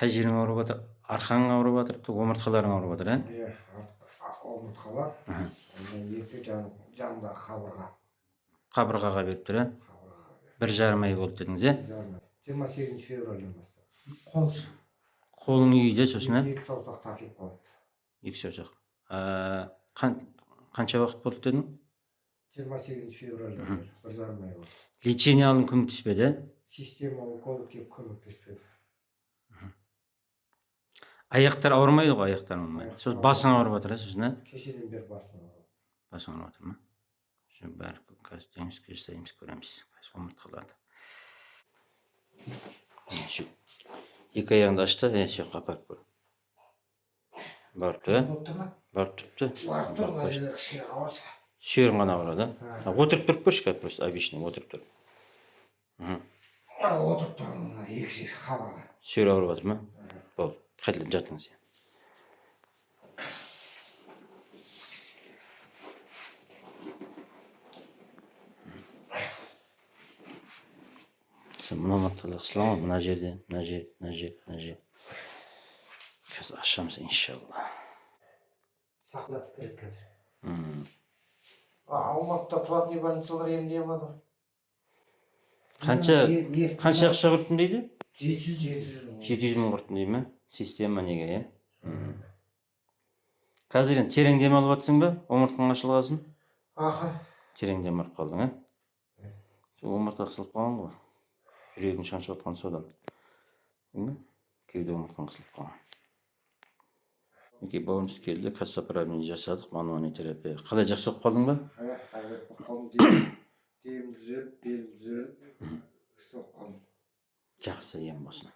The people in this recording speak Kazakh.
Қай жерің ауырып жатыр? Арқаң ауырып жатыр, омыртқаларың ауырып жатыр, Иә, омыртқалар. Екі жанында қабырға. Қабырғаға беріп тұр, Қабырғаға. 1,5 ай болды дедіңіз, 28 февральдан бастап. Қолшы. Қолың үйде сосын, Екі саусақ тартылып қалды. Екі саусақ. Қанша уақыт болды дедің? 28 февральдан бері 1,5 ай болды. Лечение алын көмектеспеді? Система онколог келіп көмектеспеді. Аяқтар ауырмайды ғой, аяқтар ауырмайды. Сосын басың ауырып жатыр, сосын, Кешеден бері басым ауырып. Басың ауырып жатыр ма? Şimdi бәрі қазір теңізге жасаймыз, көреміз. Қазір омыртқаларды. Екі аяғыңды ашты, сүйек апарып көр. Барып тұр, Барып тұрыпты. Барып тұр, мына жерде кішкене ауырса. Сүйегің ғана ауырады. Отырып тұрып көрші, просто обычный отырып тұр. Отырып тұрған екі жер қабырға. Сүйек ауырып жатыр ма? Болды, қайталап жатыңыз. Мына омыртқалар қысылған ғой, мына жерден, мына жер. Қазір ашамыз, иншалла. Сақлатып береді қазір. Алматыда платный больницалар емдей алмады. Қанша ақша құрттың дейді? 700 мың құрттың дейді ме? Система неге, Қазір терең дем алып жатсың ба? Омыртқаң ашылғасын? Терең дем алып қалдың, Омыртқа қысылып қалған ғой. Жүрегің шаншып жатқан содан. Кеуде омыртқаң қысылып қалған. Бауырымыз келді, кассоправление жасадық, мануальный терапия. Қалай, жақсы болып қалдың ба? Демім түзеліп, белім түзеліп, істеп қалдым. Жақсы, ем болсын.